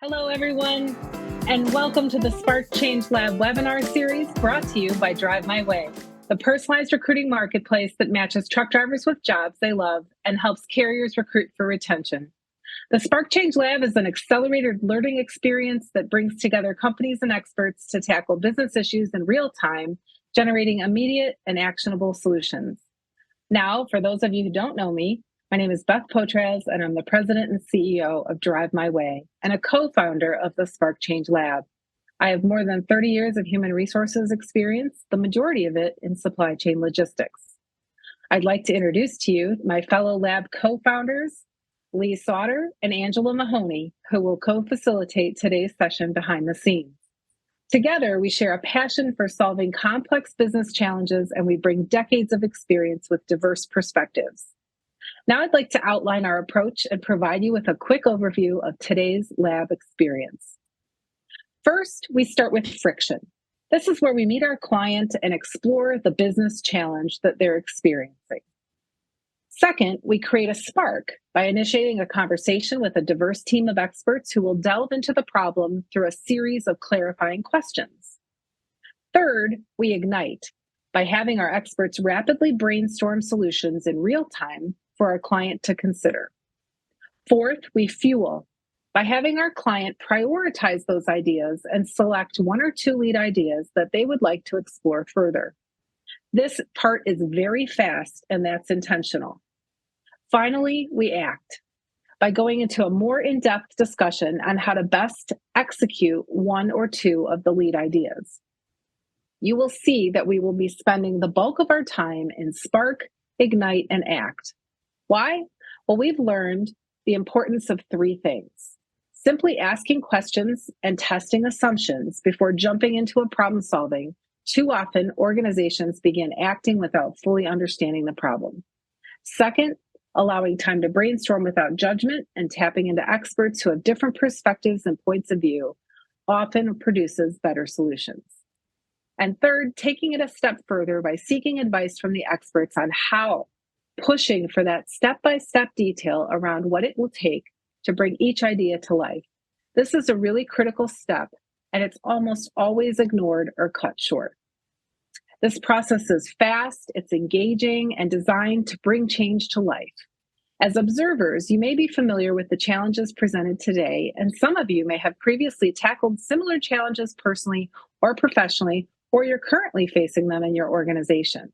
Hello, everyone, and welcome to the Spark Change Lab webinar series brought to you by Drive My Way, the personalized recruiting marketplace that matches truck drivers with jobs they love and helps carriers recruit for retention. The Spark Change Lab is an accelerated learning experience that brings together companies and experts to tackle business issues in real time, generating immediate and actionable solutions. Now, for those of you who don't know me, my name is Beth Potraz, and I'm the president and CEO of Drive My Way and a co-founder of the Spark Change Lab. I have more than 30 years of human resources experience, the majority of it in supply chain logistics. I'd like to introduce to you my fellow lab co-founders, Lee Sauter and Angela Mahoney, who will co-facilitate today's session behind the scenes. Together, we share a passion for solving complex business challenges, and we bring decades of experience with diverse perspectives. Now I'd like to outline our approach and provide you with a quick overview of today's lab experience. First, we start with friction. This is where we meet our client and explore the business challenge that they're experiencing. Second, we create a spark by initiating a conversation with a diverse team of experts who will delve into the problem through a series of clarifying questions. Third, we ignite by having our experts rapidly brainstorm solutions in real time for our client to consider. Fourth, we fuel by having our client prioritize those ideas and select one or two lead ideas that they would like to explore further. This part is very fast, and that's intentional. Finally, we act by going into a more in-depth discussion on how to best execute one or two of the lead ideas. You will see that we will be spending the bulk of our time in Spark, Ignite, and Act. Why? Well, we've learned the importance of three things. Simply asking questions and testing assumptions before jumping into a problem solving. Too often, organizations begin acting without fully understanding the problem. Second, allowing time to brainstorm without judgment and tapping into experts who have different perspectives and points of view often produces better solutions. And third, taking it a step further by seeking advice from the experts on how, pushing for that step-by-step detail around what it will take to bring each idea to life. This is a really critical step, and it's almost always ignored or cut short. This process is fast, it's engaging, and designed to bring change to life. As observers, you may be familiar with the challenges presented today, and some of you may have previously tackled similar challenges personally or professionally, or you're currently facing them in your organization.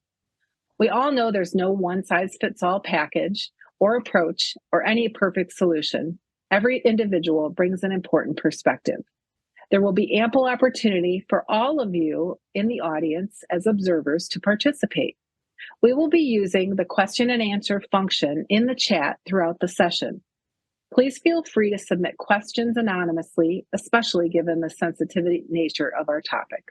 We all know there's no one-size-fits-all package or approach or any perfect solution. Every individual brings an important perspective. There will be ample opportunity for all of you in the audience as observers to participate. We will be using the question and answer function in the chat throughout the session. Please feel free to submit questions anonymously, especially given the sensitive nature of our topic.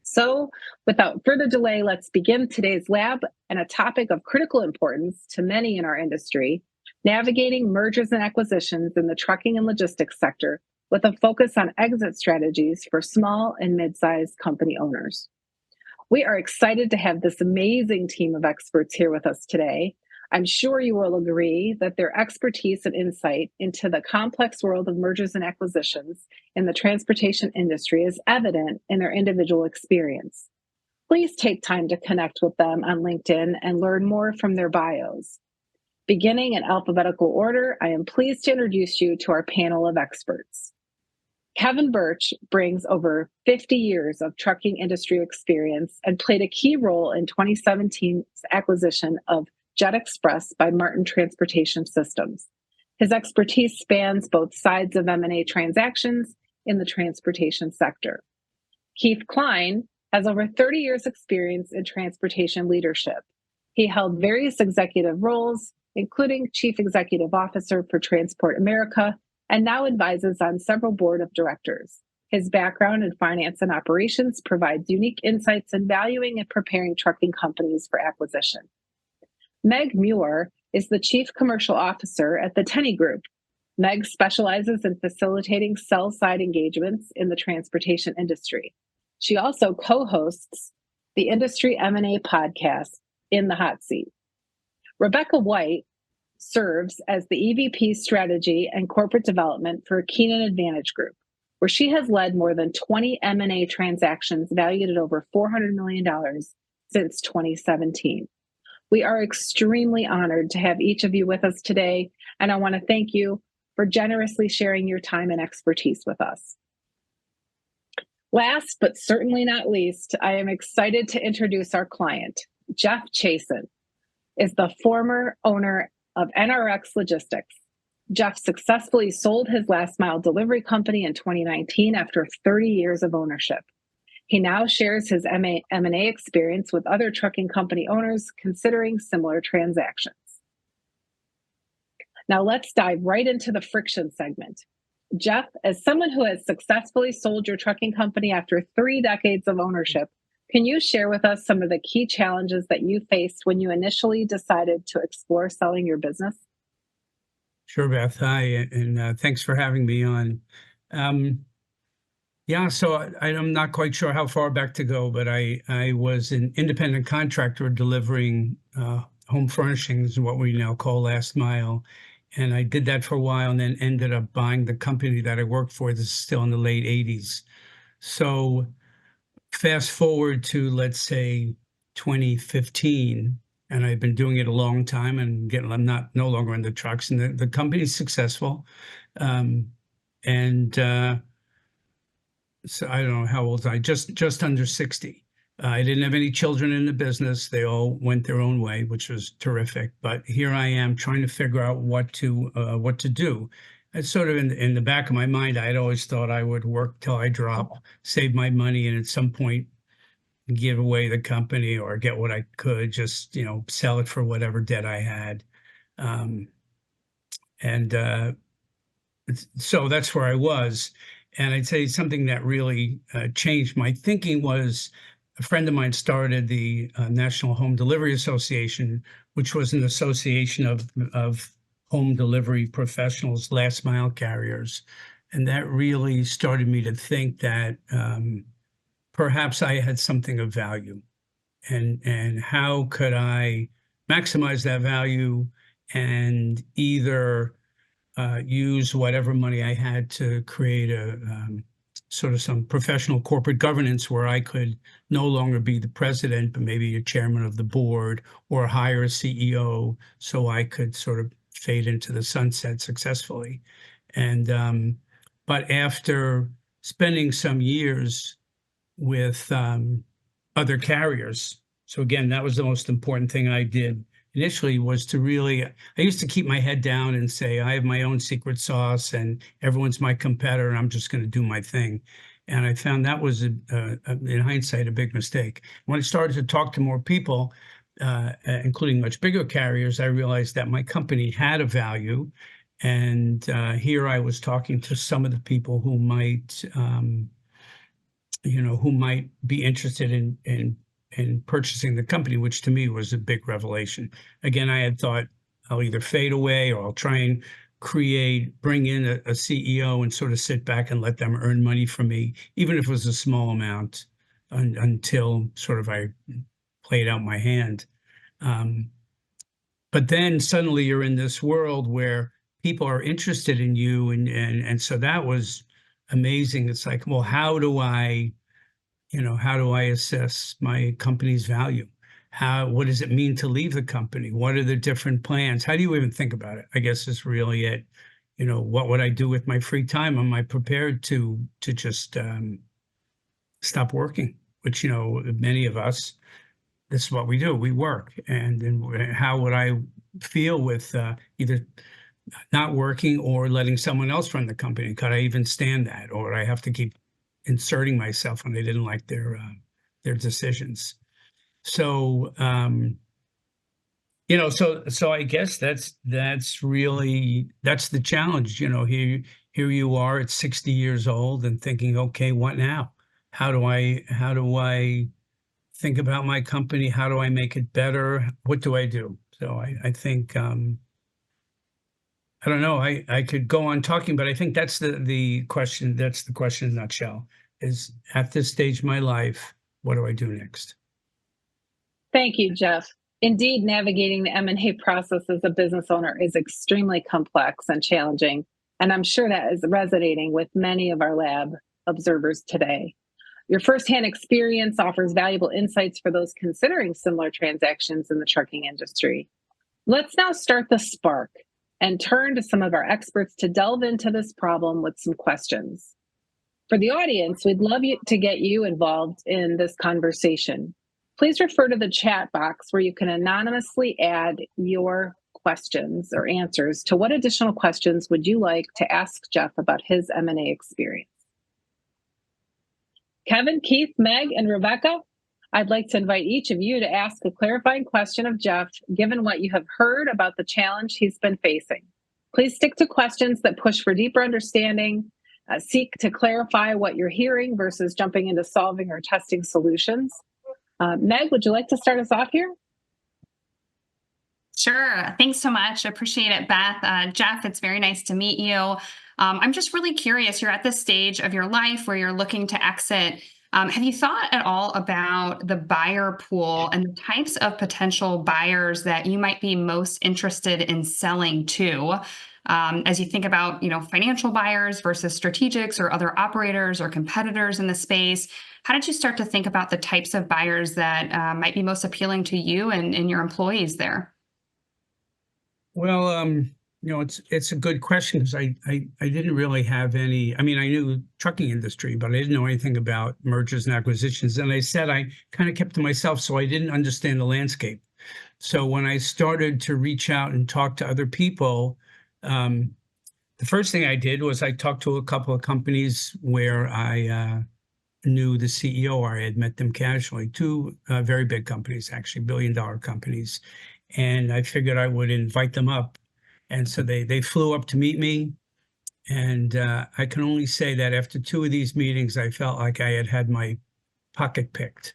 So, without further delay, let's begin today's lab and a topic of critical importance to many in our industry, navigating mergers and acquisitions in the trucking and logistics sector with a focus on exit strategies for small and mid-sized company owners. We are excited to have this amazing team of experts here with us today. I'm sure you will agree that their expertise and insight into the complex world of mergers and acquisitions in the transportation industry is evident in their individual experience. Please take time to connect with them on LinkedIn and learn more from their bios. Beginning in alphabetical order, I am pleased to introduce you to our panel of experts. Kevin Birch brings over 50 years of trucking industry experience and played a key role in 2017's acquisition of Jet Express by Martin Transportation Systems. His expertise spans both sides of M&A transactions in the transportation sector. Keith Klein has over 30 years experience in transportation leadership. He held various executive roles, including Chief Executive Officer for Transport America, and now advises on several board of directors. His background in finance and operations provides unique insights in valuing and preparing trucking companies for acquisition. Meg Muir is the Chief Commercial Officer at the Tenney Group. Meg specializes in facilitating sell-side engagements in the transportation industry. She also co-hosts the Industry M&A podcast, In the Hot Seat. Rebecca White serves as the EVP Strategy and Corporate Development for Keenan Advantage Group, where she has led more than 20 M&A transactions valued at over $400 million since 2017. We are extremely honored to have each of you with us today, and I want to thank you for generously sharing your time and expertise with us. Last, but certainly not least, I am excited to introduce our client. Jeff Chasen is the former owner of NRX Logistics. Jeff successfully sold his last mile delivery company in 2019 after 30 years of ownership. He now shares his M&A experience with other trucking company owners considering similar transactions. Now let's dive right into the friction segment. Jeff, as someone who has successfully sold your trucking company after 3 decades of ownership, can you share with us some of the key challenges that you faced when you initially decided to explore selling your business? Sure, Beth. Hi, and thanks for having me on. Yeah, so I'm not quite sure how far back to go, but I was an independent contractor delivering home furnishings, what we now call last mile. And I did that for a while and then ended up buying the company that I worked for. This is still in the late 80s. So fast forward to, let's say, 2015, and I've been doing it a long time, and I'm no longer in the trucks, and the company's successful. So I don't know how old I just under 60. I didn't have any children in the business. They all went their own way, which was terrific. But here I am trying to figure out what to do. It's sort of in the back of my mind. I'd always thought I would work till I drop, save my money, and at some point give away the company or get what I could, just sell it for whatever debt I had. So that's where I was. And I'd say something that really changed my thinking was a friend of mine started the National Home Delivery Association, which was an association of home delivery professionals, last mile carriers. And that really started me to think that perhaps I had something of value, and how could I maximize that value and either use whatever money I had to create a sort of some professional corporate governance where I could no longer be the president, but maybe a chairman of the board, or hire a CEO so I could sort of fade into the sunset successfully. And but after spending some years with other carriers, so again, that was the most important thing I did initially, was to really, I used to keep my head down and say, I have my own secret sauce and everyone's my competitor and I'm just going to do my thing. And I found that was, in hindsight, a big mistake. When I started to talk to more people, including much bigger carriers, I realized that my company had a value. And here I was talking to some of the people who might, who might be interested in purchasing the company, which to me was a big revelation. Again, I had thought I'll either fade away or I'll try and bring in a CEO and sort of sit back and let them earn money from me, even if it was a small amount, until sort of I played out my hand. But then suddenly you're in this world where people are interested in you, and so that was amazing. It's like, well, how do I assess my company's value? What does it mean to leave the company? What are the different plans? How do you even think about it? I guess is really it. What would I do with my free time? Am I prepared to just stop working? Which, many of us, this is what we do. We work. And how would I feel with either not working or letting someone else run the company? Could I even stand that? Or would I have to keep inserting myself when they didn't like their decisions? So so I guess that's really the challenge. Here you are at 60 years old and thinking, okay, what now? How do I think about my company? How do I make it better? What do I do? So I think I don't know. I could go on talking, but I think that's the question. That's the question in a nutshell. Is at this stage of my life, what do I do next? Thank you, Jeff. Indeed, navigating the M&A process as a business owner is extremely complex and challenging, and I'm sure that is resonating with many of our lab observers today. Your firsthand experience offers valuable insights for those considering similar transactions in the trucking industry. Let's now start the spark and turn to some of our experts to delve into this problem with some questions. For the audience, we'd love to get you involved in this conversation. Please refer to the chat box where you can anonymously add your questions or answers to what additional questions would you like to ask Jeff about his M&A experience. Kevin, Keith, Meg, and Rebecca, I'd like to invite each of you to ask a clarifying question of Jeff, given what you have heard about the challenge he's been facing. Please stick to questions that push for deeper understanding. Seek to clarify what you're hearing versus jumping into solving or testing solutions. Meg, would you like to start us off here? Sure. Thanks so much. Appreciate it, Beth. Jeff, it's very nice to meet you. I'm just really curious. You're at this stage of your life where you're looking to exit. Have you thought at all about the buyer pool and the types of potential buyers that you might be most interested in selling to? As you think about, financial buyers versus strategics or other operators or competitors in the space, how did you start to think about the types of buyers that might be most appealing to you and your employees there? Well, it's a good question because I didn't really have any. I mean, I knew trucking industry, but I didn't know anything about mergers and acquisitions. And I said I kind of kept to myself, so I didn't understand the landscape. So when I started to reach out and talk to other people, the first thing I did was I talked to a couple of companies where I knew the CEO, or I had met them casually, two very big companies, actually billion-dollar companies. And I figured I would invite them up. And so they flew up to meet me. And I can only say that after two of these meetings, I felt like I had my pocket picked.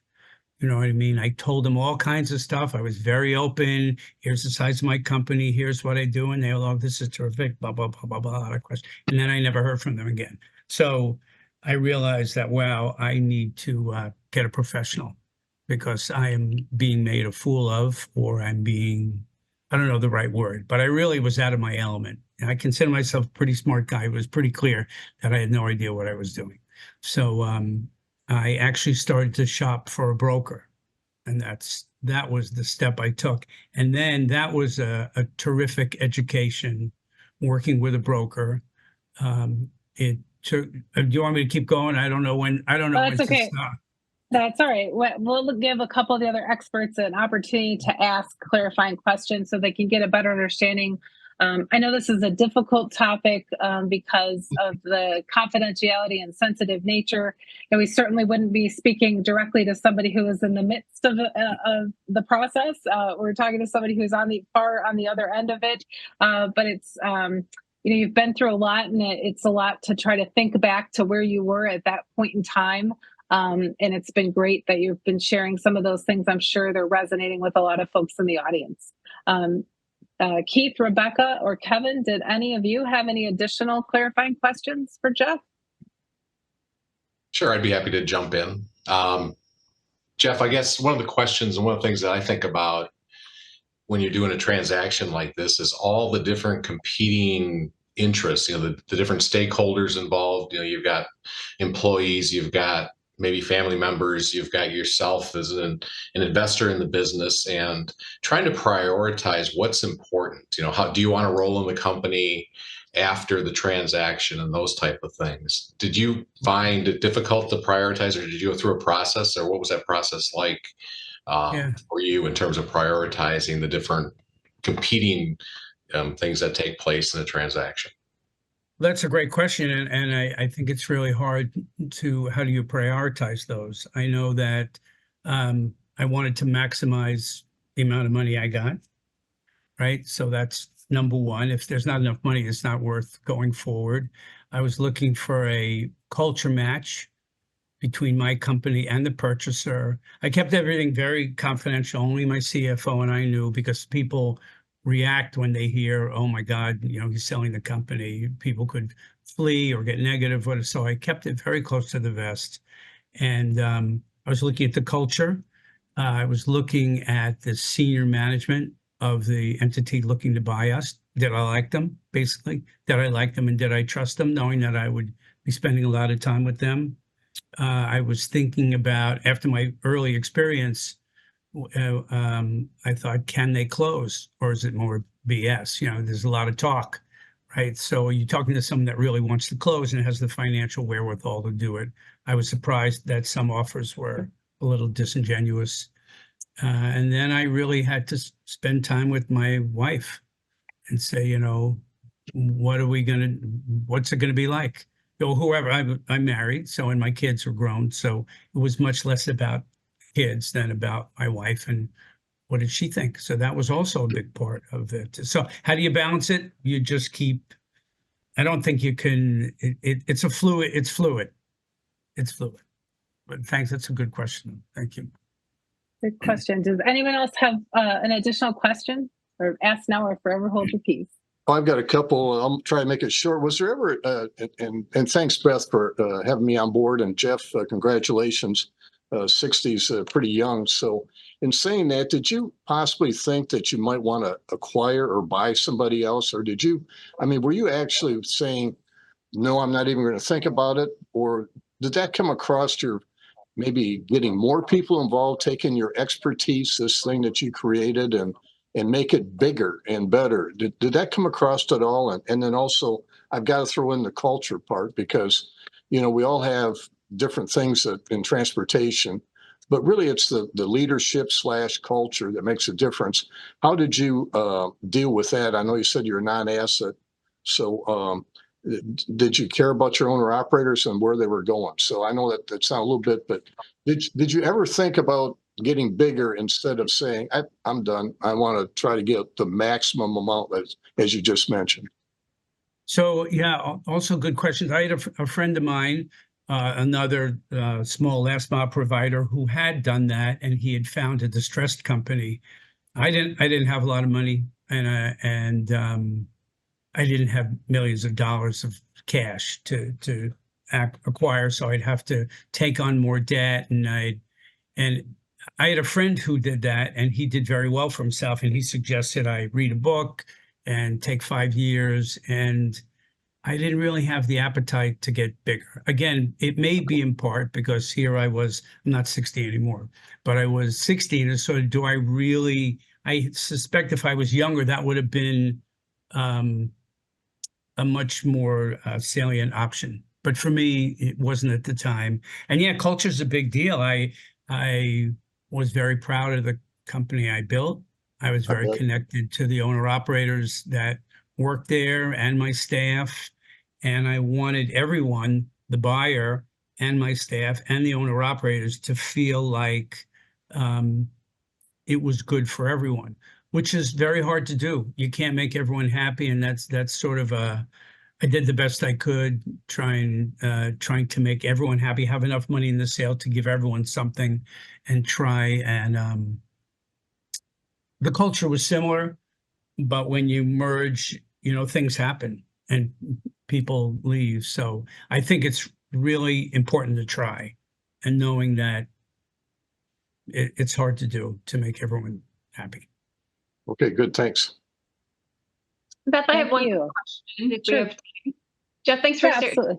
You know what I mean? I told them all kinds of stuff. I was very open. Here's the size of my company. Here's what I do. And they all, oh, this is terrific, blah, blah, blah, blah, blah, of course. And then I never heard from them again. So I realized that, wow, I need to get a professional because I am being made a fool of, or I'm being, I don't know the right word, but I really was out of my element. And I consider myself a pretty smart guy. It was pretty clear that I had no idea what I was doing. So I actually started to shop for a broker, and that was the step I took. And then that was a terrific education working with a broker. It took, do you want me to keep going? I don't know when That's when okay. to stop. That's all right. We'll give a couple of the other experts an opportunity to ask clarifying questions so they can get a better understanding. I know this is a difficult topic because of the confidentiality and sensitive nature. And we certainly wouldn't be speaking directly to somebody who is in the midst of the process. We're talking to somebody who's on the other end of it. But it's you've been through a lot, and it's a lot to try to think back to where you were at that point in time. And it's been great that you've been sharing some of those things. I'm sure they're resonating with a lot of folks in the audience. Keith, Rebecca, or Kevin, did any of you have any additional clarifying questions for Jeff? Sure, I'd be happy to jump in. Jeff, I guess one of the questions and one of the things that I think about when you're doing a transaction like this is all the different competing interests, the different stakeholders involved. You've got employees, you've got maybe family members, you've got yourself as an investor in the business, and trying to prioritize what's important. How do you want to roll in the company after the transaction and those type of things? Did you find it difficult to prioritize, or did you go through a process, or what was that process like for you in terms of prioritizing the different competing things that take place in a transaction? That's a great question, and I think it's really hard to, how do you prioritize those? I know that I wanted to maximize the amount of money I got, right? So that's number one. If there's not enough money, it's not worth going forward. I was looking for a culture match between my company and the purchaser. I kept everything very confidential. Only my CFO and I knew, because people react when they hear, oh my God, he's selling the company. People could flee or get negative with it. So I kept it very close to the vest. And I was looking at the culture. I was looking at the senior management of the entity looking to buy us. Did I like them, basically? Did I like them and did I trust them, knowing that I would be spending a lot of time with them? I was thinking about, after my early experience, I thought, can they close, or is it more BS? You know, there's a lot of talk, right? So you're talking to someone that really wants to close and has the financial wherewithal to do it. I was surprised that some offers were a little disingenuous. And then I really had to spend time with my wife and say, you know, what's it gonna be like? You know, whoever, I'm married, so, and my kids are grown, so it was much less about kids than about my wife and what did she think? So that was also a big part of it. So how do you balance it? You just keep, I don't think you can, it's fluid. But thanks, that's a good question. Thank you. Good question. Does anyone else have an additional question, or ask now or forever hold your peace? I've got a couple. I'll try to make it short. Was there ever, and thanks, Beth, for having me on board, and Jeff, congratulations. 60's pretty young. So in saying that, did you possibly think that you might want to acquire or buy somebody else? Or did you, I mean, were you actually saying, no, I'm not even going to think about it? Or did that come across your maybe getting more people involved, taking your expertise, this thing that you created, and make it bigger and better? Did that come across at all? And then also, I've got to throw in the culture part, because, you know, we all have different things in transportation, but really it's the leadership / culture that makes a difference. How did you deal with that? I know you said you're a non-asset. So did you care about your owner operators and where they were going? So I know that that's not a little bit, but did you ever think about getting bigger instead of saying, I'm done, I want to try to get the maximum amount, as you just mentioned? So yeah, also good questions. I had a friend of mine, another small last mile provider, who had done that, and he had found a distressed company. I didn't have a lot of money, and I didn't have millions of dollars of cash to acquire, so I'd have to take on more debt, and I had a friend who did that, and he did very well for himself, and he suggested I read a book and take 5 years, and I didn't really have the appetite to get bigger. Again, it may be in part because here I was, I'm not 60 anymore, but I was 16, and so do I really, I suspect if I was younger, that would have been a much more salient option. But for me, it wasn't at the time. And yeah, culture is a big deal. I was very proud of the company I built. I was very connected to the owner operators that worked there and my staff. And I wanted everyone, the buyer and my staff and the owner operators, to feel like it was good for everyone, which is very hard to do. You can't make everyone happy. And that's sort of I did the best I could, trying to make everyone happy, have enough money in the sale to give everyone something, and try and the culture was similar, but when you merge, you know, things happen and people leave. So I think it's really important to try, and knowing that it's hard to do to make everyone happy. Okay, good. Thanks. Beth, I have one you. question. If Sure. we have time. Jeff, thanks for Absolutely.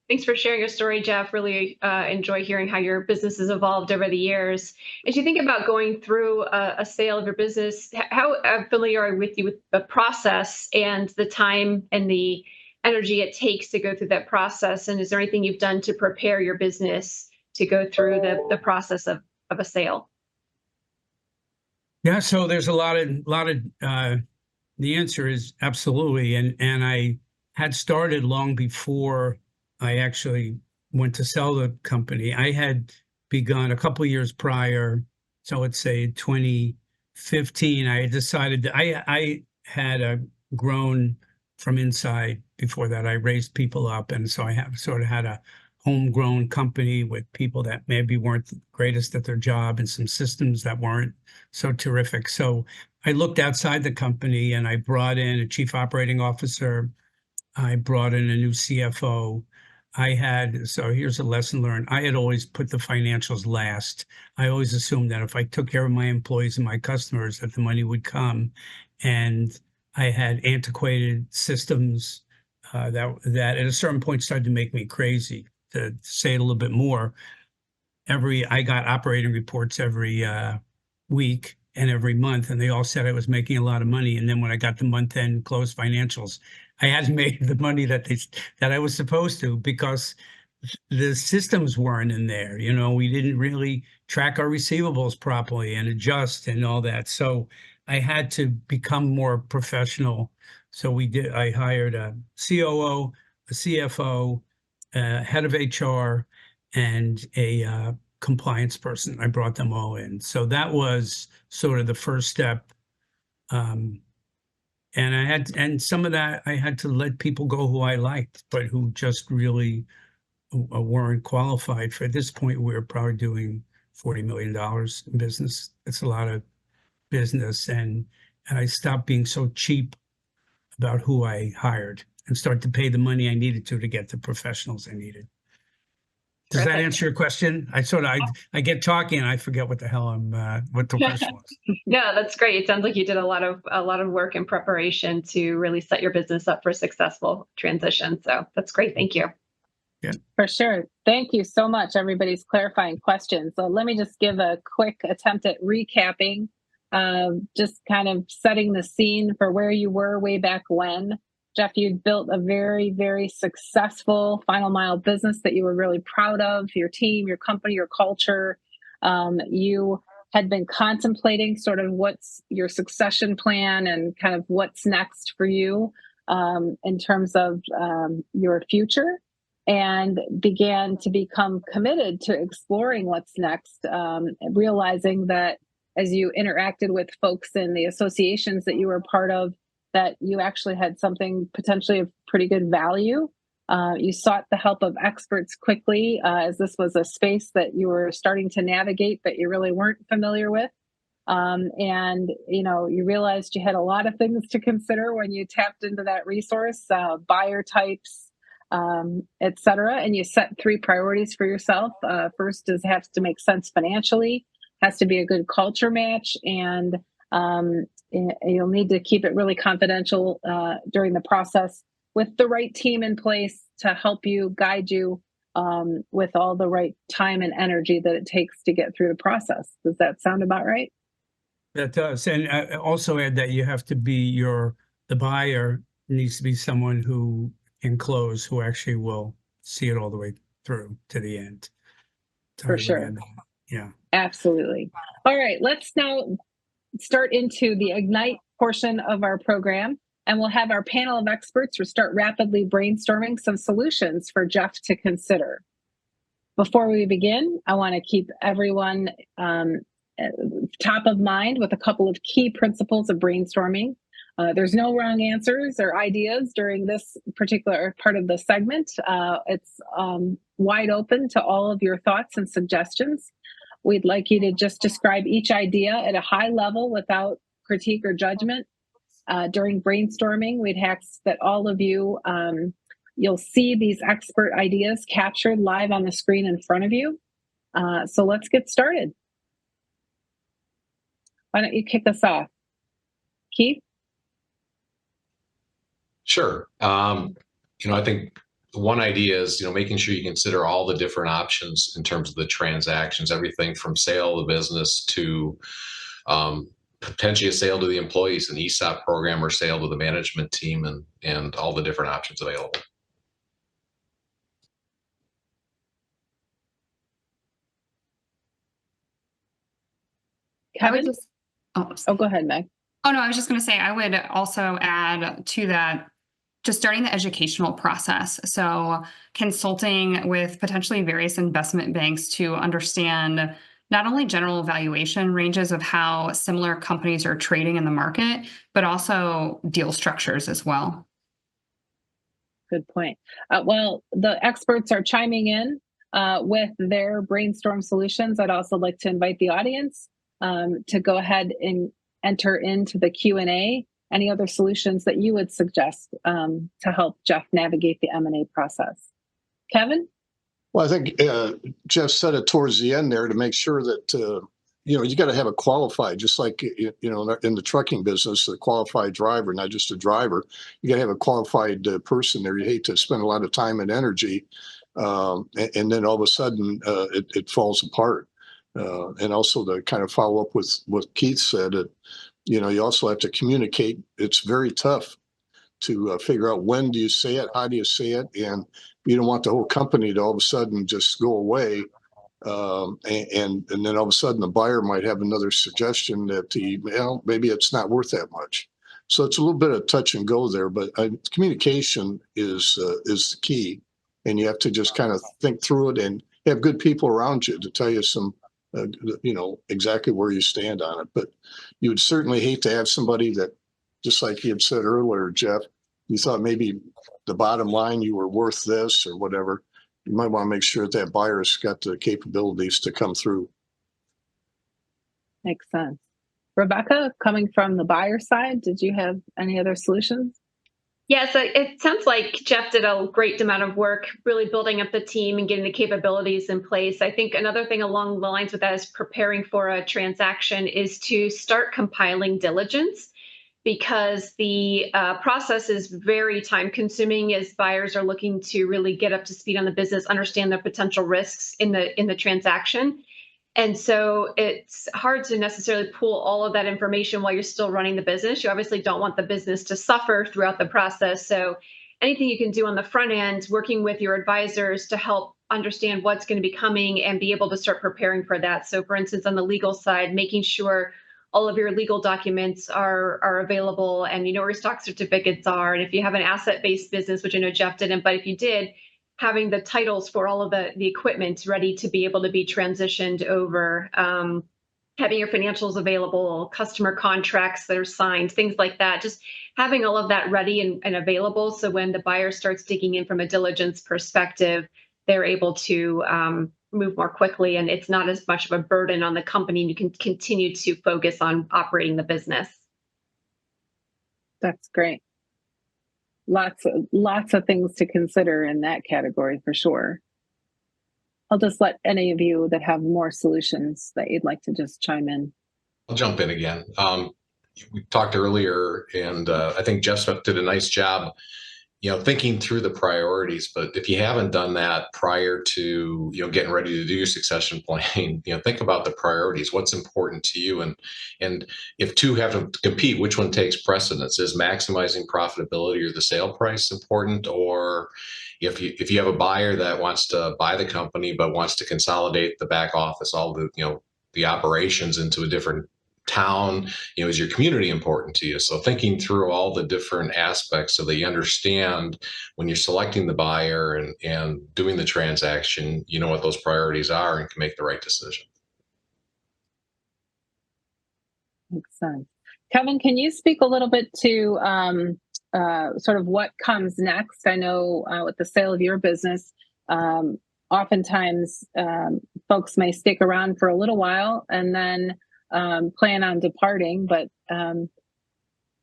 thanks for sharing your story, Jeff. Really enjoy hearing how your business has evolved over the years. As you think about going through a sale of your business, how familiar are you with the process and the time and the energy it takes to go through that process? And is there anything you've done to prepare your business to go through the process of a sale? Yeah, so there's a lot of the answer is absolutely, and I had started long before I actually went to sell the company. I had begun a couple of years prior, so let's say 2015. I had decided that I had grown from inside before that. I raised people up, and so I have sort of had a homegrown company with people that maybe weren't the greatest at their job and some systems that weren't so terrific. So I looked outside the company, and I brought in a chief operating officer. I brought in a new CFO. so here's a lesson learned. I had always put the financials last. I always assumed that if I took care of my employees and my customers, that the money would come. And I had antiquated systems that at a certain point started to make me crazy. To say it a little bit more, I got operating reports every week and every month, and they all said I was making a lot of money. And then when I got the month-end close financials, I hadn't made the money that I was supposed to, because the systems weren't in there. We didn't really track our receivables properly and adjust and all that. So I had to become more professional. So I hired a COO, a CFO, head of HR, and a compliance person. I brought them all in. So that was sort of the first step. And some of that I had to let people go who I liked, but who just really weren't qualified for. At this point, we're probably doing $40 million in business. It's a lot of business. And I stopped being so cheap about who I hired and started to pay the money I needed to get the professionals I needed. Does that answer your question? I get talking and I forget what the hell what the question was. No, that's great. It sounds like you did a lot of work in preparation to really set your business up for a successful transition. So that's great. Thank you. Yeah, for sure. Thank you so much, everybody's clarifying questions. So let me just give a quick attempt at recapping, just kind of setting the scene for where you were way back when. Jeff, you'd built a very, very successful final mile business that you were really proud of, your team, your company, your culture. You had been contemplating sort of what's your succession plan and kind of what's next for you in terms of your future, and began to become committed to exploring what's next, realizing that as you interacted with folks in the associations that you were part of, that you actually had something potentially of pretty good value. You sought the help of experts quickly, as this was a space that you were starting to navigate that you really weren't familiar with. And you realized you had a lot of things to consider when you tapped into that resource, buyer types, et cetera. And you set 3 priorities for yourself. First is has to make sense financially, has to be a good culture match, and you'll need to keep it really confidential during the process with the right team in place to help you, guide you with all the right time and energy that it takes to get through the process. Does that sound about right? That does. And I also add that you have to be the buyer needs to be someone who can close, who actually will see it all the way through to the end. For sure. Yeah. Absolutely. All right, let's now start into the Ignite portion of our program, and we'll have our panel of experts start rapidly brainstorming some solutions for Jeff to consider. Before we begin, I want to keep everyone top of mind with a couple of key principles of brainstorming. There's no wrong answers or ideas during this particular part of the segment. It's wide open to all of your thoughts and suggestions. We'd like you to just describe each idea at a high level without critique or judgment. During brainstorming, we'd ask that all of you, you'll see these expert ideas captured live on the screen in front of you. So let's get started. Why don't you kick us off? Keith? Sure. I think one idea is, making sure you consider all the different options in terms of the transactions, everything from sale of the business to potentially a sale to the employees, an ESOP program, or sale to the management team, and all the different options available. Kevin? Go ahead, Meg. Oh, no, I was just going to say, I would also add to that, just starting the educational process. So consulting with potentially various investment banks to understand not only general valuation ranges of how similar companies are trading in the market, but also deal structures as well. Good point. Well, the experts are chiming in with their brainstorm solutions. I'd also like to invite the audience to go ahead and enter into the Q&A any other solutions that you would suggest to help Jeff navigate the M&A process. Kevin? Well, I think Jeff said it towards the end there to make sure that, you got to have a qualified, just like, in the trucking business, a qualified driver, not just a driver. You got to have a qualified person there. You hate to spend a lot of time and energy, and then all of a sudden it falls apart. And also to kind of follow up with what Keith said, you also have to communicate. It's very tough to figure out when do you say it, how do you say it, and you don't want the whole company to all of a sudden just go away. And then all of a sudden the buyer might have another suggestion that maybe it's not worth that much. So it's a little bit of touch and go there, but communication is the key, and you have to just kind of think through it and have good people around you to tell you exactly where you stand on it. But you would certainly hate to have somebody that, just like you had said earlier, Jeff, you thought maybe the bottom line you were worth this or whatever. You might want to make sure that buyer's got the capabilities to come through. Makes sense. Rebecca, coming from the buyer side, did you have any other solutions? Yeah, so it sounds like Jeff did a great amount of work really building up the team and getting the capabilities in place. I think another thing along the lines with that is preparing for a transaction is to start compiling diligence, because the process is very time consuming as buyers are looking to really get up to speed on the business, understand the potential risks in the transaction. And so it's hard to necessarily pull all of that information while you're still running the business. You obviously don't want the business to suffer throughout the process. So anything you can do on the front end, working with your advisors to help understand what's going to be coming and be able to start preparing for that. So for instance, on the legal side, making sure all of your legal documents are available and you know where your stock certificates are. And if you have an asset-based business, which I know Jeff didn't, but if you did, having the titles for all of the equipment ready to be able to be transitioned over, having your financials available, customer contracts that are signed, things like that. Just having all of that ready and available. So when the buyer starts digging in from a diligence perspective, they're able to move more quickly, and it's not as much of a burden on the company, and you can continue to focus on operating the business. That's great. Lots of things to consider in that category for sure. I'll just let any of you that have more solutions that you'd like to just chime in. I'll jump in again. We talked earlier, and I think Jeff did a nice job, thinking through the priorities. But if you haven't done that prior to, getting ready to do your succession planning, think about the priorities. What's important to you, and if two have to compete, which one takes precedence? Is maximizing profitability or the sale price important, or if you have a buyer that wants to buy the company but wants to consolidate the back office, all the operations into a different town, is your community important to you? So thinking through all the different aspects so that you understand when you're selecting the buyer and doing the transaction, what those priorities are and can make the right decision. Makes sense. Kevin, can you speak a little bit to sort of what comes next? I know with the sale of your business, oftentimes folks may stick around for a little while and then plan on departing, but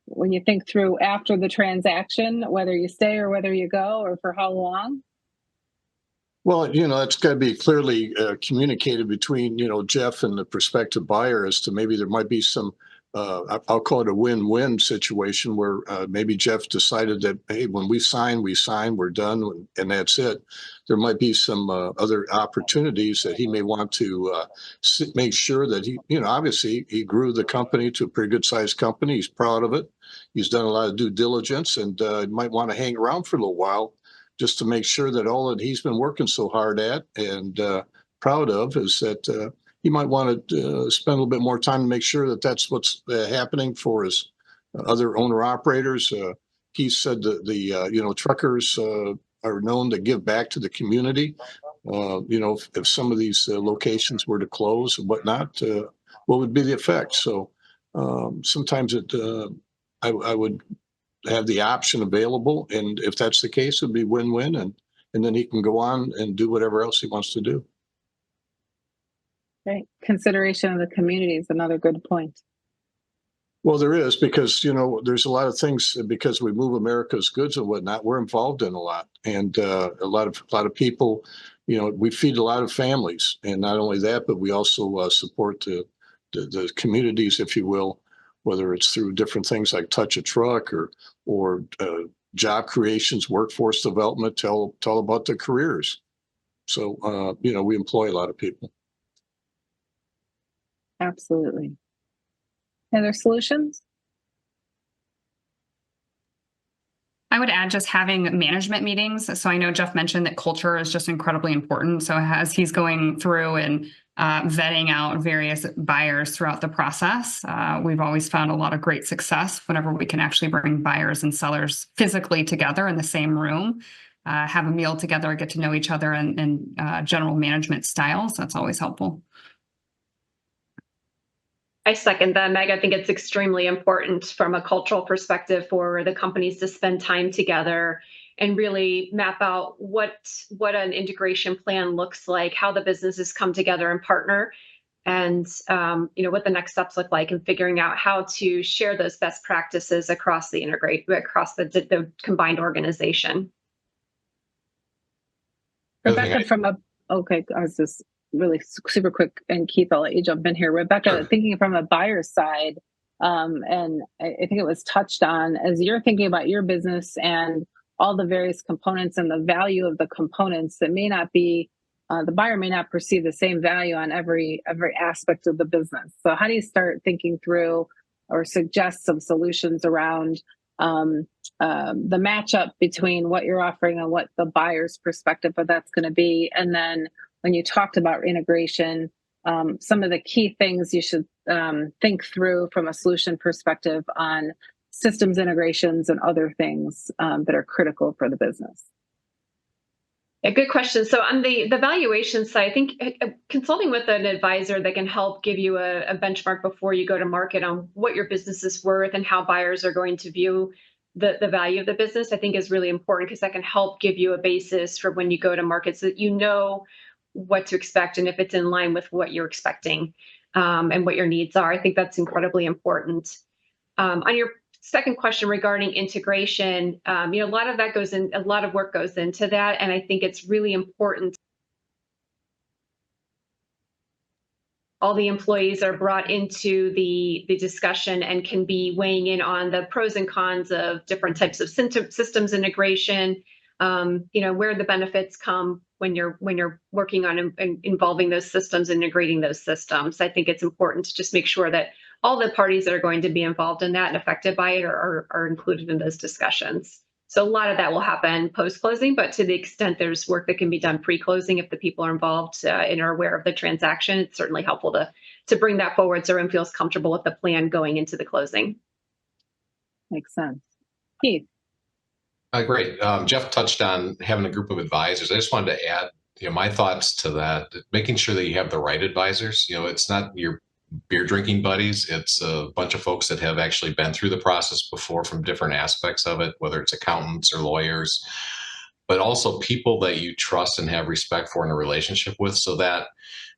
when you think through after the transaction, whether you stay or whether you go or for how long? Well, it's got to be clearly communicated between, Jeff and the prospective buyer as to maybe there might be some, I'll call it a win-win situation where maybe Jeff decided that, hey, when we sign, we're done, and that's it. There might be some other opportunities that he may want to make sure that he, obviously he grew the company to a pretty good sized company. He's proud of it. He's done a lot of due diligence, and might want to hang around for a little while just to make sure that all that he's been working so hard at and proud of is that he might want to spend a little bit more time to make sure that that's what's happening for his other owner operators. He said that the truckers are known to give back to the community. If some of these locations were to close and whatnot, what would be the effect? So sometimes I would have the option available, and if that's the case, it'd be win-win, and then he can go on and do whatever else he wants to do. Right. Consideration of the community is another good point. Well, there is because, there's a lot of things because we move America's goods and whatnot. We're involved in a lot, and a lot of people. We feed a lot of families, and not only that, but we also support the communities, if you will, whether it's through different things like Touch a Truck or job creations, workforce development. Tell about the careers. So we employ a lot of people. Absolutely. Other solutions? I would add just having management meetings. So I know Jeff mentioned that culture is just incredibly important. So as he's going through and vetting out various buyers throughout the process, we've always found a lot of great success whenever we can actually bring buyers and sellers physically together in the same room, have a meal together, get to know each other and general management styles. That's always helpful. I second that, Meg. I think it's extremely important from a cultural perspective for the companies to spend time together and really map out what an integration plan looks like, how the businesses come together and partner, and what the next steps look like, and figuring out how to share those best practices across the the combined organization. Rebecca, I was just really super quick, and Keith, I'll let you jump in here. Rebecca, Sure. Thinking from a buyer's side, and I think it was touched on, as you're thinking about your business and all the various components and the value of the components that may not be, the buyer may not perceive the same value on every aspect of the business. So how do you start thinking through or suggest some solutions around the matchup between what you're offering and what the buyer's perspective of that's going to be? And then when you talked about integration, some of the key things you should think through from a solution perspective on systems integrations and other things that are critical for the business. A good question. So on the valuation side, I think consulting with an advisor that can help give you a benchmark before you go to market on what your business is worth and how buyers are going to view the value of the business, I think is really important, because that can help give you a basis for when you go to market, so that you know what to expect and if it's in line with what you're expecting and what your needs are. I think that's incredibly important. On your second question regarding integration, a lot of work goes into that, and I think it's really important. All the employees are brought into the discussion and can be weighing in on the pros and cons of different types of systems integration. Where the benefits come when you're working on involving those systems, integrating those systems. I think it's important to just make sure that all the parties that are going to be involved in that and affected by it are included in those discussions. So a lot of that will happen post-closing, but to the extent there's work that can be done pre-closing, if the people are involved and are aware of the transaction, it's certainly helpful to bring that forward so everyone feels comfortable with the plan going into the closing. Makes sense. Keith. Great. Jeff touched on having a group of advisors. I just wanted to add, my thoughts to that. Making sure that you have the right advisors. It's not your beer drinking buddies. It's a bunch of folks that have actually been through the process before from different aspects of it, whether it's accountants or lawyers, but also people that you trust and have respect for in a relationship with, so that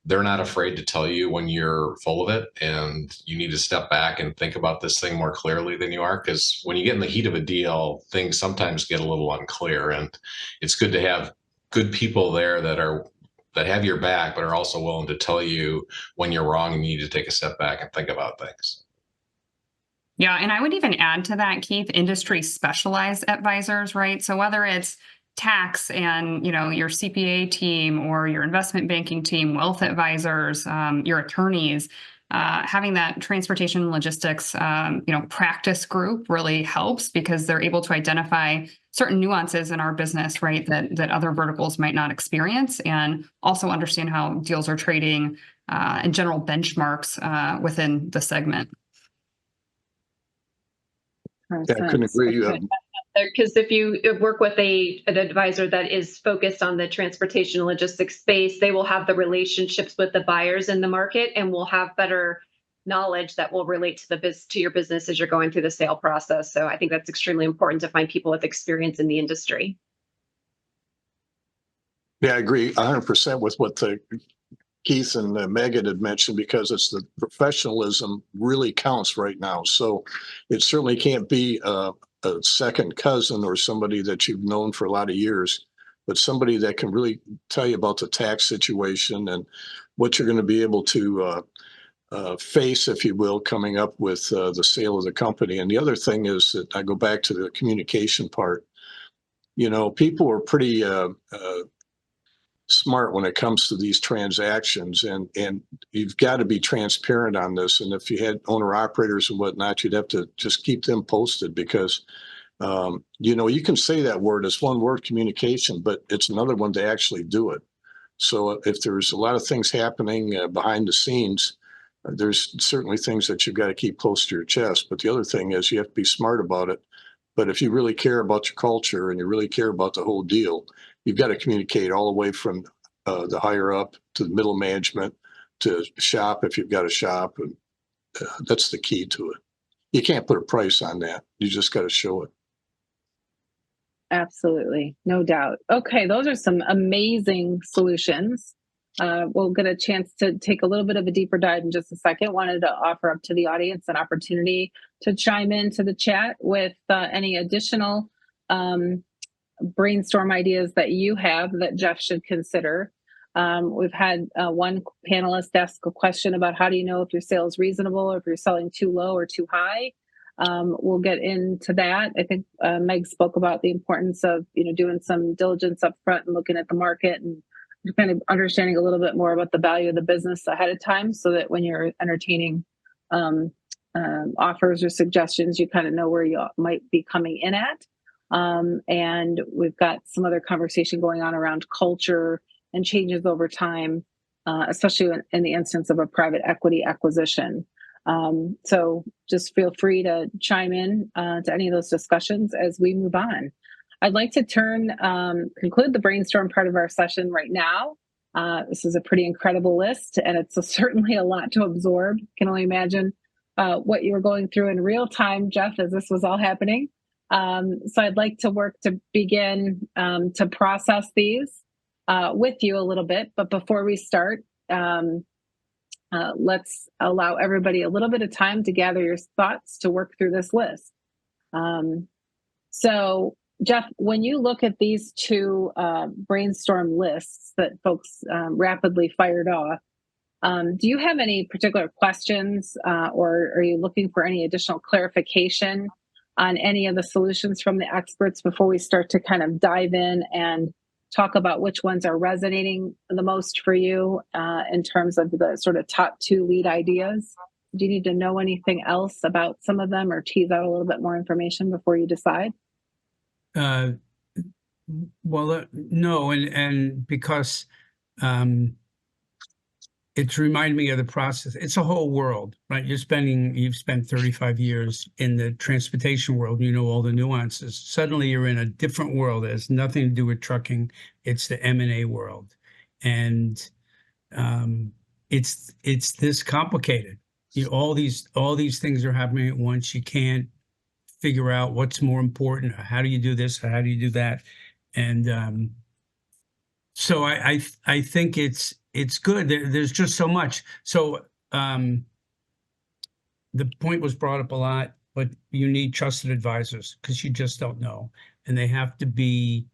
they're not afraid to tell you when you're full of it and you need to step back and think about this thing more clearly than you are. Because when you get in the heat of a deal, things sometimes get a little unclear, and it's good to have good people there that have your back, but are also willing to tell you when you're wrong and you need to take a step back and think about things. Yeah, and I would even add to that, Keith, industry specialized advisors, right? So whether it's tax and your CPA team or your investment banking team, wealth advisors, your attorneys, having that transportation and logistics practice group really helps, because they're able to identify certain nuances in our business, right, that other verticals might not experience, and also understand how deals are trading and general benchmarks within the segment. Yeah, I couldn't agree. Because if you work with an advisor that is focused on the transportation and logistics space, they will have the relationships with the buyers in the market and will have better knowledge that will relate to your business as you're going through the sale process. So I think that's extremely important, to find people with experience in the industry. Yeah, I agree 100% with what Keith and Megan had mentioned, because it's the professionalism really counts right now. So it certainly can't be a second cousin or somebody that you've known for a lot of years, but somebody that can really tell you about the tax situation and what you're going to be able to face, if you will, coming up with the sale of the company. And the other thing is that I go back to the communication part. You know, people are pretty smart when it comes to these transactions, and you've got to be transparent on this. And if you had owner operators and whatnot, you'd have to just keep them posted, because you know, you can say that word, it's one word, communication, but it's another one to actually do it. So if there's a lot of things happening behind the scenes, there's certainly things that you've got to keep close to your chest. But the other thing is you have to be smart about it. But if you really care about your culture and you really care about the whole deal, you've got to communicate all the way from the higher up to the middle management to shop, if you've got a shop. And that's the key to it. You can't put a price on that. You just got to show it. Absolutely. No doubt. Okay. Those are some amazing solutions. We'll get a chance to take a little bit of a deeper dive in just a second. Wanted to offer up to the audience an opportunity to chime into the chat with any additional brainstorm ideas that you have that Jeff should consider. We've had one panelist ask a question about how do you know if your sale is reasonable or if you're selling too low or too high. We'll get into that. I think Meg spoke about the importance of, you know, doing some diligence up front and looking at the market and kind of understanding a little bit more about the value of the business ahead of time, so that when you're entertaining offers or suggestions, you kind of know where you might be coming in at. And we've got some other conversation going on around culture and changes over time, especially in the instance of a private equity acquisition. So just feel free to chime in to any of those discussions as we move on. I'd like to conclude the brainstorm part of our session right now. This is a pretty incredible list, and it's certainly a lot to absorb. Can only imagine what you were going through in real time, Jeff, as this was all happening. So I'd like to work to begin to process these with you a little bit. But before we start, let's allow everybody a little bit of time to gather your thoughts to work through this list. So Jeff, when you look at these two brainstorm lists that folks rapidly fired off, do you have any particular questions or are you looking for any additional clarification on any of the solutions from the experts before we start to kind of dive in and talk about which ones are resonating the most for you in terms of the sort of top two lead ideas? Do you need to know anything else about some of them or tease out a little bit more information before you decide? Well, no, and because it's reminded me of the process. It's a whole world, right? You've spent 35 years in the transportation world. You know all the nuances. Suddenly you're in a different world that has nothing to do with trucking. It's the M&A world. And it's this complicated. All these things are happening at once. You can't figure out what's more important. How do you do this? Or how do you do that? And so I think it's good. There's just so much. So the point was brought up a lot, but you need trusted advisors because you just don't know. And they have to be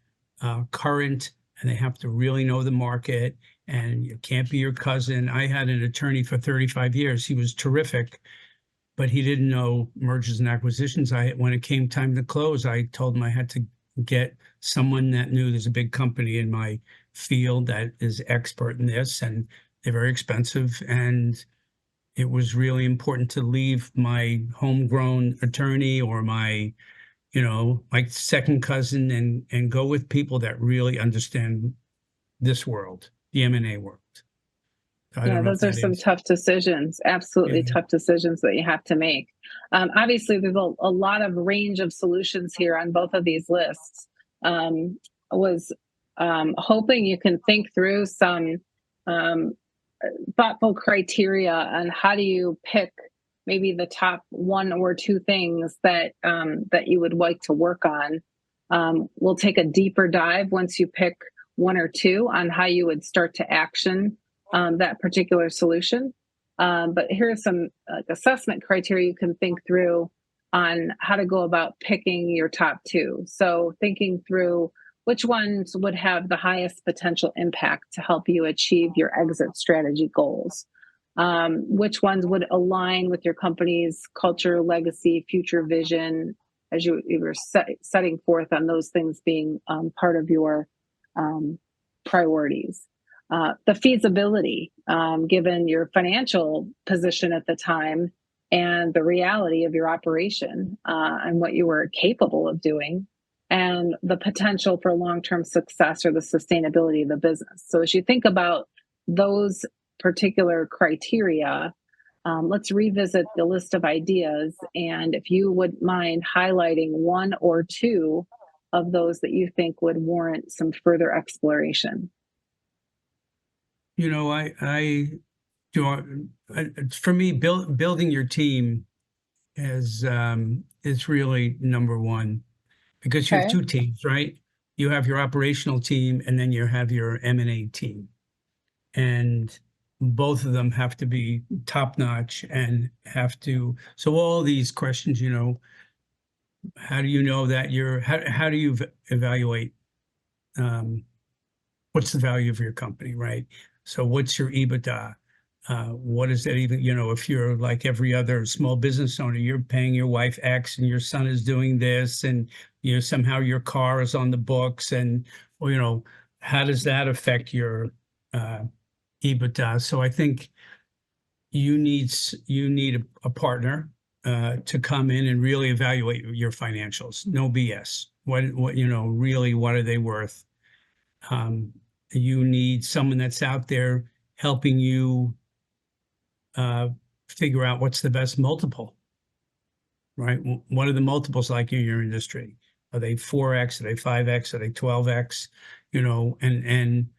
current, and they have to really know the market, and it can't be your cousin. I had an attorney for 35 years. He was terrific, but he didn't know mergers and acquisitions. When it came time to close, I told him I had to get someone that knew. There's a big company in my field that is expert in this, and they're very expensive. And it was really important to leave my homegrown attorney or my second cousin and go with people that really understand this world, the M&A world. Yeah, those are some tough decisions. Absolutely tough decisions that you have to make. Obviously, there's a lot of range of solutions here on both of these lists. Was hoping you can think through some thoughtful criteria on how do you pick maybe the top one or two things that you would like to work on. We'll take a deeper dive once you pick one or two on how you would start to action that particular solution. But here's some assessment criteria you can think through on how to go about picking your top two. So thinking through which ones would have the highest potential impact to help you achieve your exit strategy goals. Which ones would align with your company's culture, legacy, future vision, as you were setting forth on those things being part of your priorities. The feasibility, given your financial position at the time and the reality of your operation and what you were capable of doing, and the potential for long-term success or the sustainability of the business. So as you think about those particular criteria, let's revisit the list of ideas. And if you would mind highlighting one or two of those that you think would warrant some further exploration. You know, I do. For me, building your team is really number one, because you have two teams, right? You have your operational team, and then you have your M&A team, and both of them have to be top notch and have to. So all these questions, you know, how do you know that how do you evaluate what's the value of your company, right? So what's your EBITDA? What is that even, you know, if you're like every other small business owner, you're paying your wife X and your son is doing this, and you know, somehow your car is on the books, and, well, you know, how does that affect your EBITDA? So I think you need a partner to come in and really evaluate your financials. No BS. What you know, really, what are they worth? You need someone that's out there helping you figure out what's the best multiple, right? What are the multiples like in your industry? Are they 4x? Are they 5x? Are they 12x? You know, and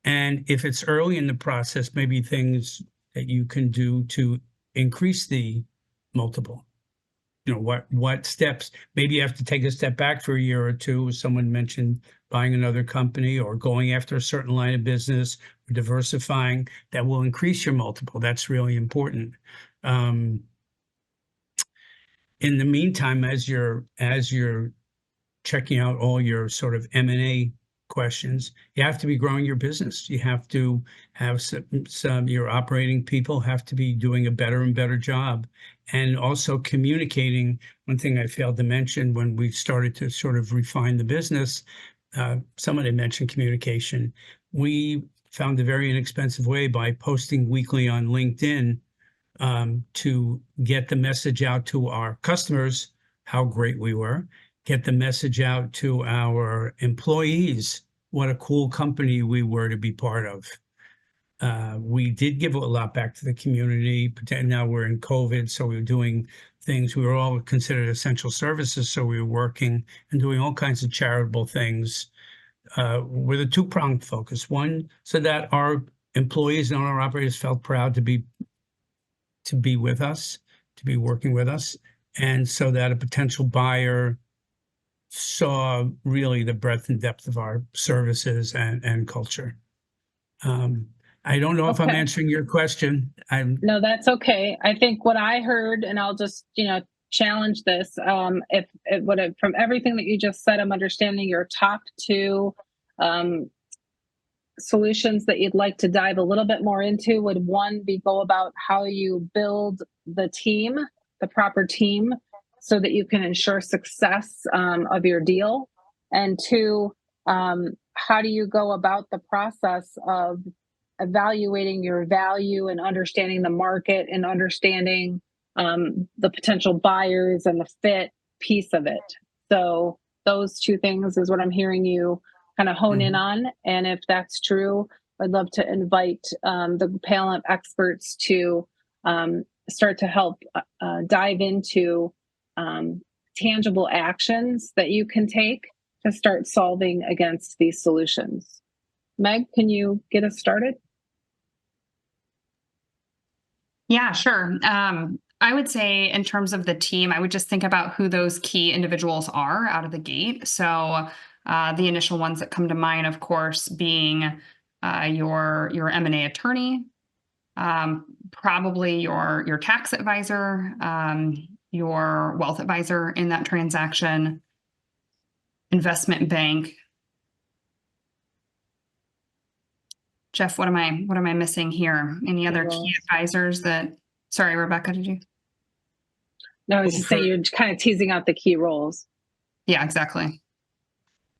if it's early in the process, maybe things that you can do to increase the multiple. You know, what steps? Maybe you have to take a step back for a year or two. Someone mentioned buying another company or going after a certain line of business, or diversifying. That will increase your multiple. That's really important. In the meantime, as you're checking out all your sort of M&A questions, you have to be growing your business. You have to have some your operating people have to be doing a better and better job, and also communicating. One thing I failed to mention when we started to sort of refine the business, somebody mentioned communication. We found a very inexpensive way by posting weekly on LinkedIn to get the message out to our customers how great we were, get the message out to our employees what a cool company we were to be part of. We did give a lot back to the community, but now we're in COVID, so we were doing things. We were all considered essential services, so we were working and doing all kinds of charitable things with a two-pronged focus. One, so that our employees and our operators felt proud to be with us, to be working with us, and so that a potential buyer saw really the breadth and depth of our services and culture. I don't know if I'm answering your question. No, that's okay. I think what I heard, and I'll just, you know, challenge this. From everything that you just said, I'm understanding your top two solutions that you'd like to dive a little bit more into. Would one be go about how you build the team, the proper team, so that you can ensure success of your deal? And two, how do you go about the process of evaluating your value and understanding the market and understanding the potential buyers and the fit piece of it? So those two things is what I'm hearing you kind of hone in on. And if that's true, I'd love to invite the panel of experts to start to help dive into tangible actions that you can take to start solving against these solutions. Meg, can you get us started? Yeah, sure. I would say in terms of the team, I would just think about who those key individuals are out of the gate. So the initial ones that come to mind, of course, being your M&A attorney, probably your tax advisor, your wealth advisor in that transaction, investment bank. Jeff, what am I missing here? Any other key advisors that? Sorry, Rebecca, did you? No, I was just saying you're kind of teasing out the key roles. Yeah, exactly.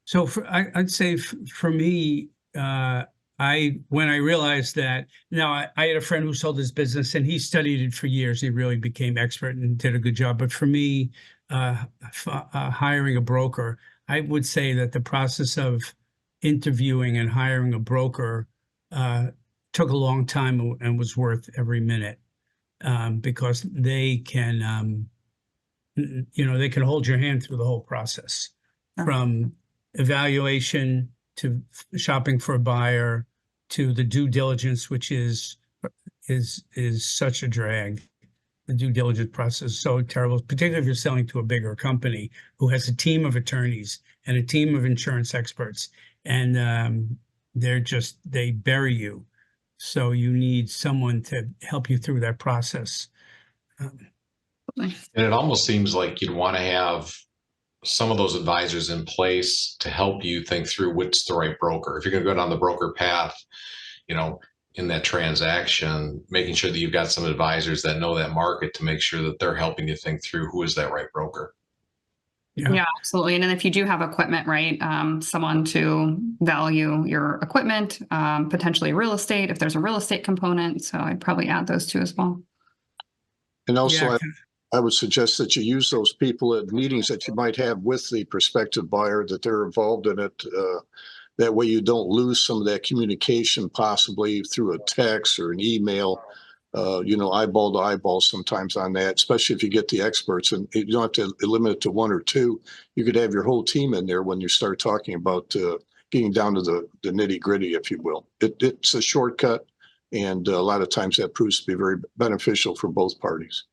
So I'd say for me, when I realized that, now I had a friend who sold his business and he studied it for years. He really became expert and did a good job. But for me, hiring a broker, I would say that the process of interviewing and hiring a broker took a long time and was worth every minute, because they can, they can hold your hand through the whole process, from evaluation to shopping for a buyer to the due diligence, which is such a drag. The due diligence process is so terrible, particularly if you're selling to a bigger company who has a team of attorneys and a team of insurance experts, and they bury you. So you need someone to help you through that process. And it almost seems like you'd want to have some of those advisors in place to help you think through what's the right broker. If you're going to go down the broker path, in that transaction, making sure that you've got some advisors that know that market to make sure that they're helping you think through who is that right broker. Yeah, absolutely. And then if you do have equipment, right, someone to value your equipment, potentially real estate, if there's a real estate component. So I'd probably add those two as well. And also, I would suggest that you use those people at meetings that you might have with the prospective buyer, that they're involved in it. That way you don't lose some of that communication, possibly through a text or an email, eyeball to eyeball sometimes on that, especially if you get the experts. And you don't have to limit it to one or two. You could have your whole team in there when you start talking about getting down to the nitty gritty, if you will. It's a shortcut, and a lot of times that proves to be very beneficial for both parties.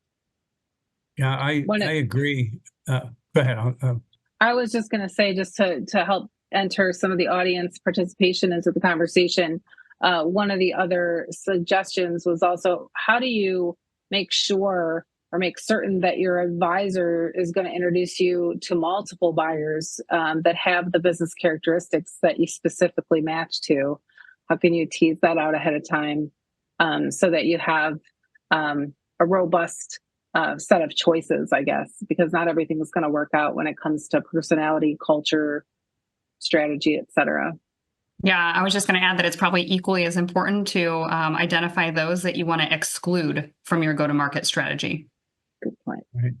Yeah, I agree. Go ahead. I was just going to say, just to help enter some of the audience participation into the conversation, one of the other suggestions was also, how do you make sure or make certain that your advisor is going to introduce you to multiple buyers that have the business characteristics that you specifically match to? How can you tease that out ahead of time so that you have a robust set of choices, I guess, because not everything is going to work out when it comes to personality, culture, strategy, et cetera. Yeah, I was just going to add that it's probably equally as important to identify those that you want to exclude from your go-to-market strategy. Good point. Right.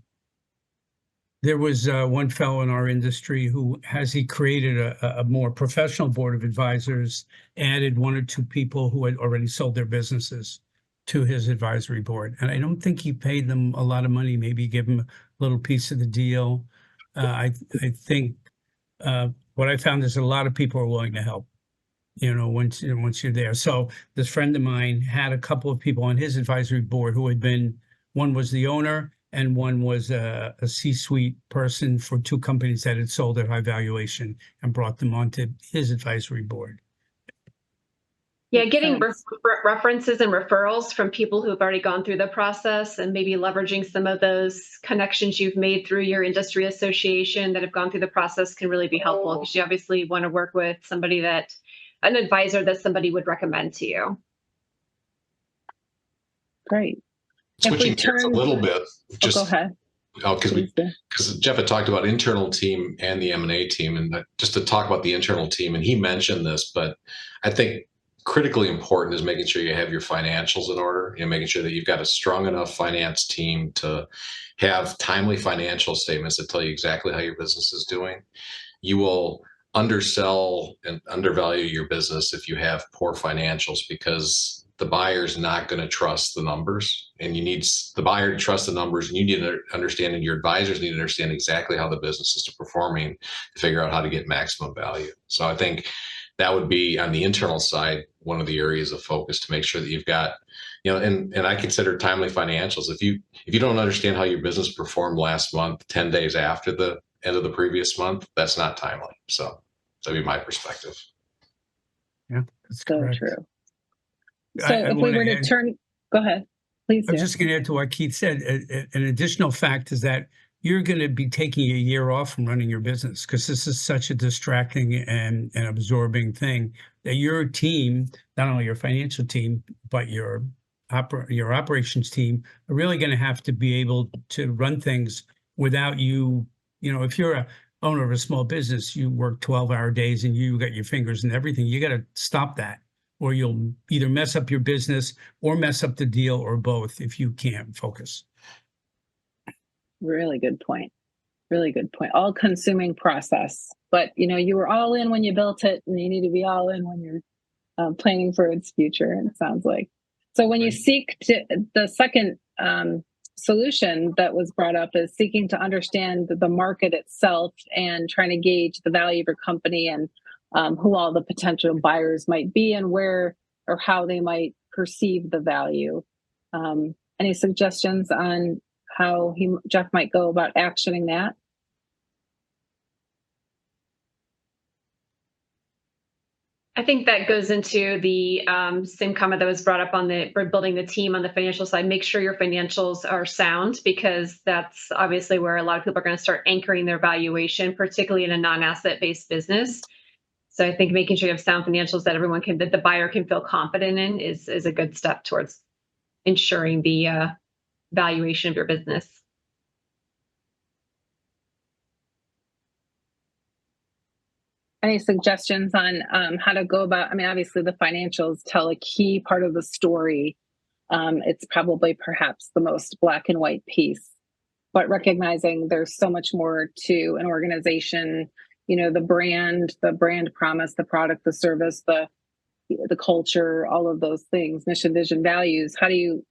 There was one fellow in our industry who, he created a more professional board of advisors, added one or two people who had already sold their businesses to his advisory board. And I don't think he paid them a lot of money, maybe give them a little piece of the deal. I think what I found is a lot of people are willing to help, once you're there. So this friend of mine had a couple of people on his advisory board who had been, one was the owner and one was a C-suite person for two companies that had sold at high valuation, and brought them onto his advisory board. Yeah, getting references and referrals from people who have already gone through the process, and maybe leveraging some of those connections you've made through your industry association that have gone through the process can really be helpful, because you obviously want to work with an advisor that somebody would recommend to you. Great. Switching gears a little bit, go ahead. Because Jeff had talked about internal team and the M&A team, and just to talk about the internal team, and he mentioned this, but I think critically important is making sure you have your financials in order, making sure that you've got a strong enough finance team to have timely financial statements that tell you exactly how your business is doing. You will undersell and undervalue your business if you have poor financials, because the buyer's not going to trust the numbers, and you need the buyer to trust the numbers, and you need to understand, and your advisors need to understand exactly how the business is performing to figure out how to get maximum value. So I think that would be, on the internal side, one of the areas of focus, to make sure that you've got, and I consider timely financials. If you don't understand how your business performed last month, 10 days after the end of the previous month, that's not timely. So that'd be my perspective. Yeah. That's So correct. true. So I if we want were to to add, turn, go ahead, please I'm do. just going to add to what Keith said. An additional fact is that you're going to be taking a year off from running your business because this is such a distracting and absorbing thing that your team, not only your financial team, but your operations team are really going to have to be able to run things without you. You know, if you're a owner of a small business, you work 12-hour days and you got your fingers in everything. You got to stop that, or you'll either mess up your business or mess up the deal, or both if you can't focus. Really good point. Really good point. All consuming process. But, you know, you were all in when you built it, and you need to be all in when you're planning for its future, it sounds like. So when you seek to, the second solution that was brought up is seeking to understand the market itself and trying to gauge the value of your company and who all the potential buyers might be and where or how they might perceive the value. Any suggestions on how Jeff might go about actioning that? I think that goes into the same comment that was brought up on the for building the team on the financial side. Make sure your financials are sound, because that's obviously where a lot of people are going to start anchoring their valuation, particularly in a non-asset based business. So I think making sure you have sound financials that everyone can, that the buyer can feel confident in, is a good step towards ensuring the valuation of your business. Any suggestions on how to go about? I mean, obviously the financials tell a key part of the story. It's probably perhaps the most black and white piece, but recognizing there's so much more to an organization, you know, the brand promise, the product, the service, the culture, all of those things, mission, vision, values. How do you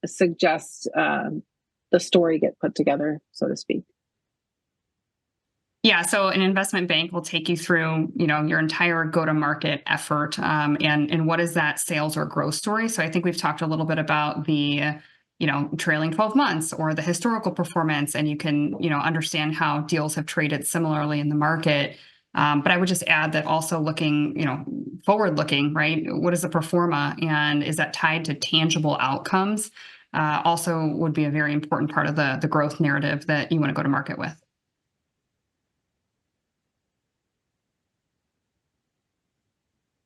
suggest the story get put together, so to speak? Yeah, so an investment bank will take you through, you know, your entire go-to-market effort, and what is that sales or growth story. So I think we've talked a little bit about the, you know, trailing 12 months or the historical performance, and you can, you know, understand how deals have traded similarly in the market. But I would just add that also looking, you know, forward-looking, right? What is the pro forma, and is that tied to tangible outcomes? Also would be a very important part of the growth narrative that you want to go to market with.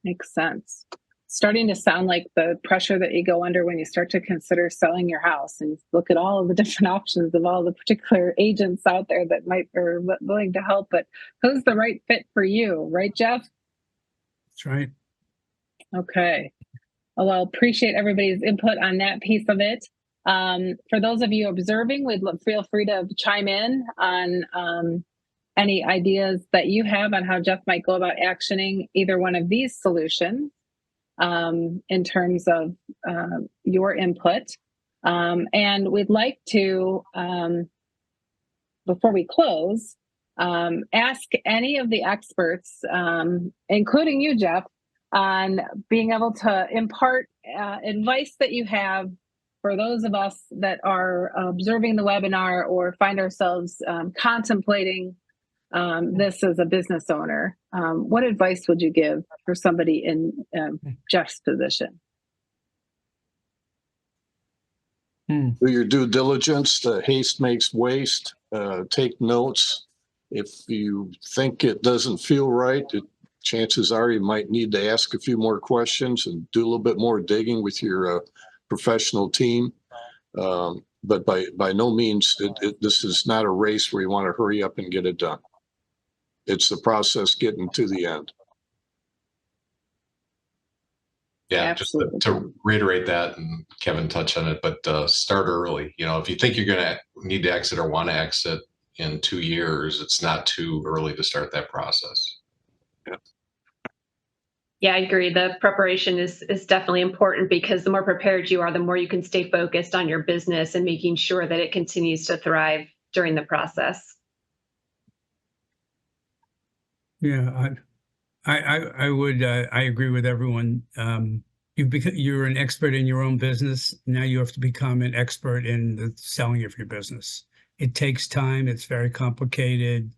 Makes sense. Starting to sound like the pressure that you go under when you start to consider selling your house and look at all of the different options of all the particular agents out there that might be willing to help, but who's the right fit for you, right, Jeff? That's right. Okay. Well, I'll appreciate everybody's input on that piece of it. For those of you observing, feel free to chime in on any ideas that you have on how Jeff might go about actioning either one of these solutions in terms of your input. And we'd like to, before we close, ask any of the experts, including you, Jeff, on being able to impart advice that you have for those of us that are observing the webinar or find ourselves contemplating this as a business owner. What advice would you give for somebody in Jeff's position? Do your due diligence. Haste makes waste. Take notes. If you think it doesn't feel right, chances are you might need to ask a few more questions and do a little bit more digging with your professional team. But by no means, this is not a race where you want to hurry up and get it done. It's the process getting to the end. Yeah, Absolutely. just to reiterate that, and Kevin touched on it, but start early. You know, if you think you're going to need to exit or want to exit in 2 years, it's not too early to start that process. Yeah, I agree. The preparation is definitely important, because the more prepared you are, the more you can stay focused on your business and making sure that it continues to thrive during the process. Yeah, I would I agree with everyone. You're an expert in your own business. Now you have to become an expert in the selling of your business. It takes time. It's very complicated.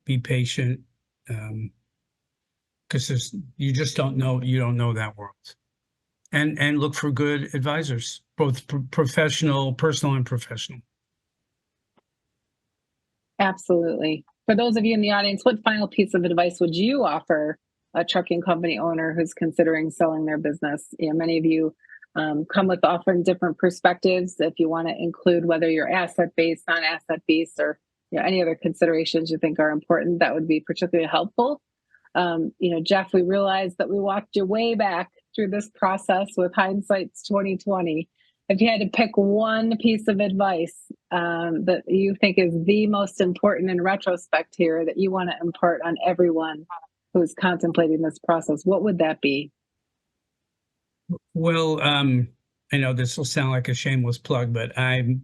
Be patient, because because you just don't know. You don't know that world. And look for good advisors, both personal and professional. Absolutely. For those of you in the audience, what final piece of advice would you offer a trucking company owner who's considering selling their business? Many of you come with often different perspectives. If you want to include whether you're asset-based, non-asset-based, or any other considerations you think are important, that would be particularly helpful. Jeff, we realized that we walked you way back through this process with hindsight's 2020. If you had to pick one piece of advice that you think is the most important in retrospect here that you want to impart on everyone who's contemplating this process, what would that be? Well, I know this will sound like a shameless plug, but I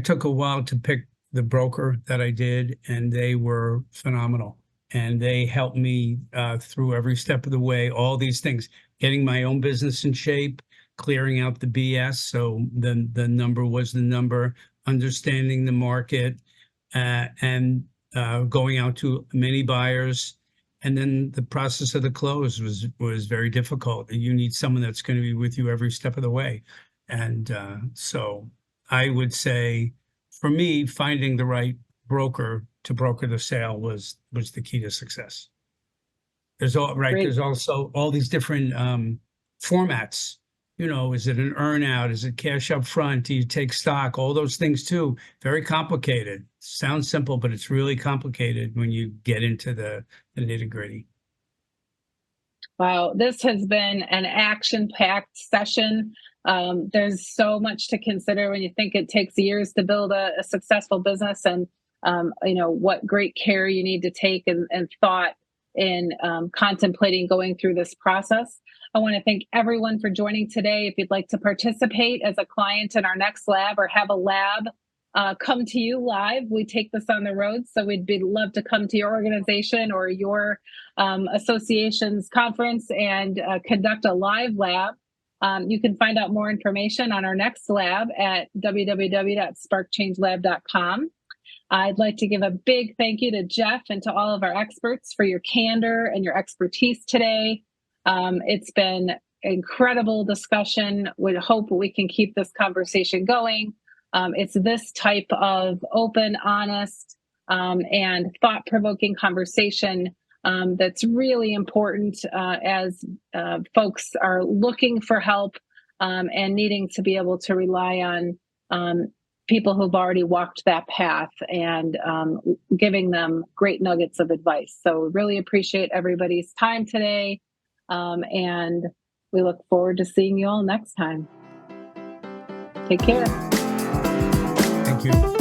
took a while to pick the broker that I did, and they were phenomenal. And they helped me through every step of the way, all these things, getting my own business in shape, clearing out the BS. So the number was the number, understanding the market, and going out to many buyers. And then the process of the close was very difficult. You need someone that's going to be with you every step of the way. And so I would say, for me, finding the right broker to broker the sale was the key to success. There's also all these different formats. Is it an earn out? Is it cash up front? Do you take stock? All those things too. Very complicated. Sounds simple, but it's really complicated when you get into the nitty gritty. Wow, this has been an action-packed session. There's so much to consider when you think it takes years to build a successful business, and what great care you need to take and thought in contemplating going through this process. I want to thank everyone for joining today. If you'd like to participate as a client in our next lab or have a lab come to you live, we take this on the road. So we'd love to come to your organization or your association's conference and conduct a live lab. You can find out more information on our next lab at www.sparkchangelab.com. I'd like to give a big thank you to Jeff and to all of our experts for your candor and your expertise today. It's been incredible discussion. We hope we can keep this conversation going. It's this type of open, honest, and thought-provoking conversation that's really important as folks are looking for help and needing to be able to rely on people who've already walked that path and giving them great nuggets of advice. So really appreciate everybody's time today. And we look forward to seeing you all next time. Take care. Thank you.